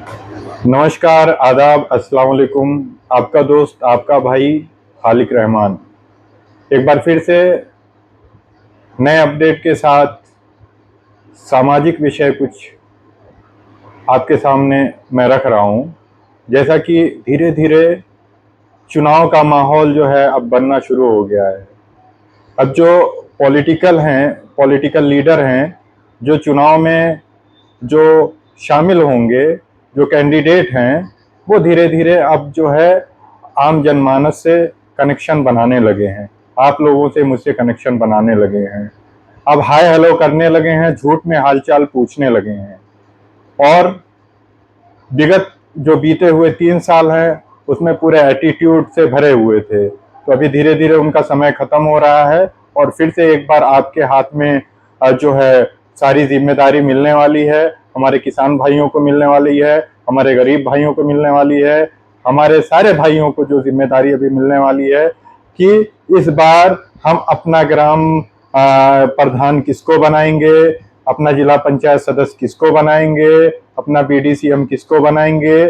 नमस्कार, आदाब, अस्सलाम वालेकुम। आपका दोस्त, आपका भाई खालिक रहमान एक बार फिर से नए अपडेट के साथ सामाजिक विषय कुछ आपके सामने मैं रख रहा हूं। जैसा कि धीरे धीरे चुनाव का माहौल जो है अब बनना शुरू हो गया है। अब जो पॉलिटिकल लीडर हैं, जो चुनाव में जो शामिल होंगे, जो कैंडिडेट हैं, वो धीरे धीरे अब जो है आम जनमानस से कनेक्शन बनाने लगे हैं। आप लोगों से मुझसे कनेक्शन बनाने लगे हैं। अब हाय हेलो करने लगे हैं, झूठ में हालचाल पूछने लगे हैं। और विगत जो बीते हुए 3 साल हैं उसमें पूरे एटीट्यूड से भरे हुए थे, तो अभी धीरे धीरे उनका समय खत्म हो रहा है और फिर से एक बार आपके हाथ में जो है सारी जिम्मेदारी मिलने वाली है। हमारे किसान भाइयों को मिलने वाली है, हमारे गरीब भाइयों को मिलने वाली है, हमारे सारे भाइयों को जो जिम्मेदारी अभी मिलने वाली है कि इस बार हम अपना ग्राम प्रधान किसको बनाएंगे, अपना जिला पंचायत सदस्य किसको बनाएंगे, अपना बीडीसी हम किसको बनाएंगे।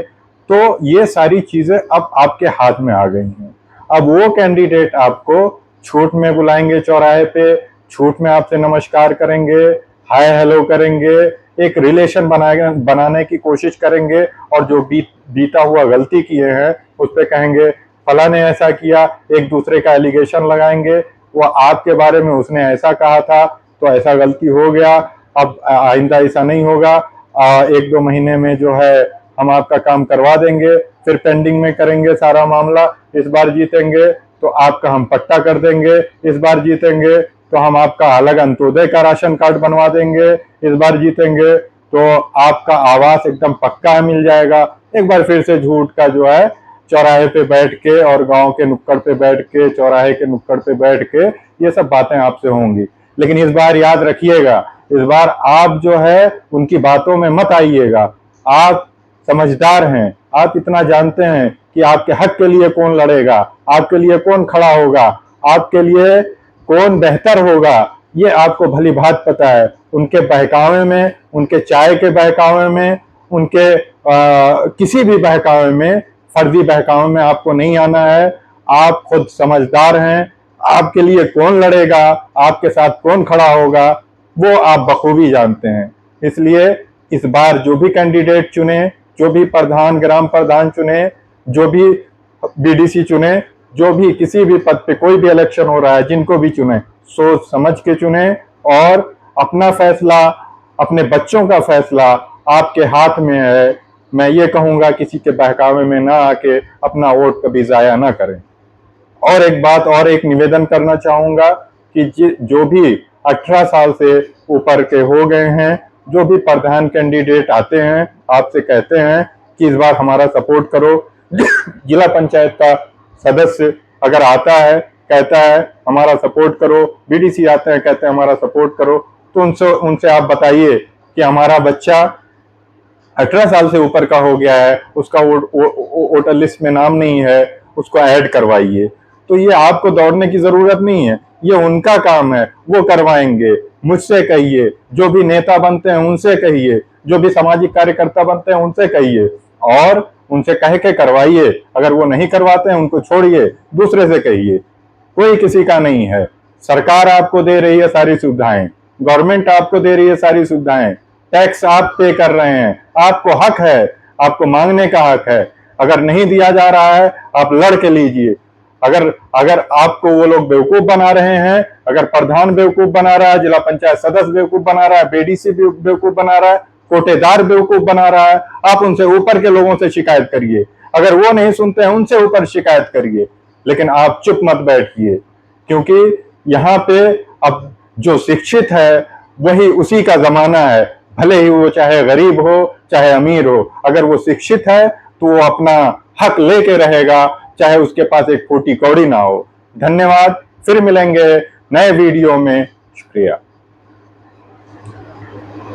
तो ये सारी चीजें अब आपके हाथ में आ गई हैं। अब वो कैंडिडेट आपको छूट में बुलाएंगे चौराहे पे, छूट में आपसे नमस्कार करेंगे, हाय हेलो करेंगे, एक रिलेशन बनाने की कोशिश करेंगे और जो बीता हुआ गलती किए हैं उस पर कहेंगे फला ने ऐसा किया, एक दूसरे का एलिगेशन लगाएंगे, वो आपके बारे में उसने ऐसा कहा था तो ऐसा गलती हो गया, अब आइंदा ऐसा नहीं होगा, 1-2 महीने में जो है हम आपका काम करवा देंगे, फिर पेंडिंग में करेंगे सारा मामला, इस बार जीतेंगे तो आपका हम पट्टा कर देंगे, इस बार जीतेंगे तो हम आपका अलग अंत्योदय का राशन कार्ड बनवा देंगे, इस बार जीतेंगे तो आपका आवास एकदम पक्का मिल जाएगा। एक बार फिर से झूठ का जो है चौराहे पे बैठ के और गांव के नुक्कड़ पे बैठ के, चौराहे के नुक्कड़ पे बैठ के ये सब बातें आपसे होंगी। लेकिन इस बार याद रखिएगा, इस बार आप जो है उनकी बातों में मत आइएगा। आप समझदार हैं, आप इतना जानते हैं कि आपके हक के लिए कौन लड़ेगा, आपके लिए कौन खड़ा होगा, आपके लिए कौन बेहतर होगा, ये आपको भली भांति पता है। उनके बहकावे में, उनके चाय के बहकावे में, उनके किसी भी बहकावे में, फर्जी बहकावे में आपको नहीं आना है। आप खुद समझदार हैं, आपके लिए कौन लड़ेगा, आपके साथ कौन खड़ा होगा, वो आप बखूबी जानते हैं। इसलिए इस बार जो भी कैंडिडेट चुने, जो भी प्रधान, ग्राम प्रधान चुने, जो भी बीडीसी चुने, जो भी किसी भी पद पे कोई भी इलेक्शन हो रहा है, जिनको भी चुने, सोच समझ के चुने और अपना फैसला, अपने बच्चों का फैसला आपके हाथ में है। मैं ये कहूंगा किसी के बहकावे में ना आके अपना वोट कभी जाया ना करें। और एक बात और एक निवेदन करना चाहूंगा कि जो भी 18 साल से ऊपर के हो गए हैं, जो भी प्रधान कैंडिडेट आते हैं, आपसे कहते हैं कि इस बार हमारा सपोर्ट करो। जिला पंचायत का सदस्य अगर आता है, कहता है हमारा सपोर्ट करो, बीडीसी आते हैं कहते हैं हमारा सपोर्ट करो, तो उनसे उनसे आप बताइए कि हमारा बच्चा 18 साल से ऊपर का हो गया है, उसका वोटर लिस्ट में नाम नहीं है, उसको ऐड करवाइए। तो ये आपको दौड़ने की जरूरत नहीं है, ये उनका काम है, वो करवाएंगे। मुझसे कहिए, जो भी नेता बनते हैं उनसे कहिए, जो भी सामाजिक कार्यकर्ता बनते हैं उनसे कहिए और उनसे कह के करवाइए। अगर वो नहीं करवाते हैं उनको छोड़िए, दूसरे से कहिए। कोई किसी का नहीं है। सरकार आपको दे रही है सारी सुविधाएं, गवर्नमेंट आपको दे रही है सारी सुविधाएं, टैक्स आप पे कर रहे हैं, आपको हक है, आपको मांगने का हक है। अगर नहीं दिया जा रहा है आप लड़ के लीजिए। अगर अगर आपको वो लोग बेवकूफ बना रहे हैं, अगर प्रधान बेवकूफ बना रहा है, जिला पंचायत सदस्य बेवकूफ बना रहा है, बीडीसी बेवकूफ बना रहा है, कोटेदार बेवकूफ बना रहा है, आप उनसे ऊपर के लोगों से शिकायत करिए। अगर वो नहीं सुनते हैं उनसे ऊपर शिकायत करिए, लेकिन आप चुप मत बैठिए। क्योंकि यहाँ पे अब जो शिक्षित है वही उसी का जमाना है, भले ही वो चाहे गरीब हो चाहे अमीर हो। अगर वो शिक्षित है तो वो अपना हक लेके रहेगा, चाहे उसके पास एक फूटी कौड़ी ना हो। धन्यवाद, फिर मिलेंगे नए वीडियो में। शुक्रिया।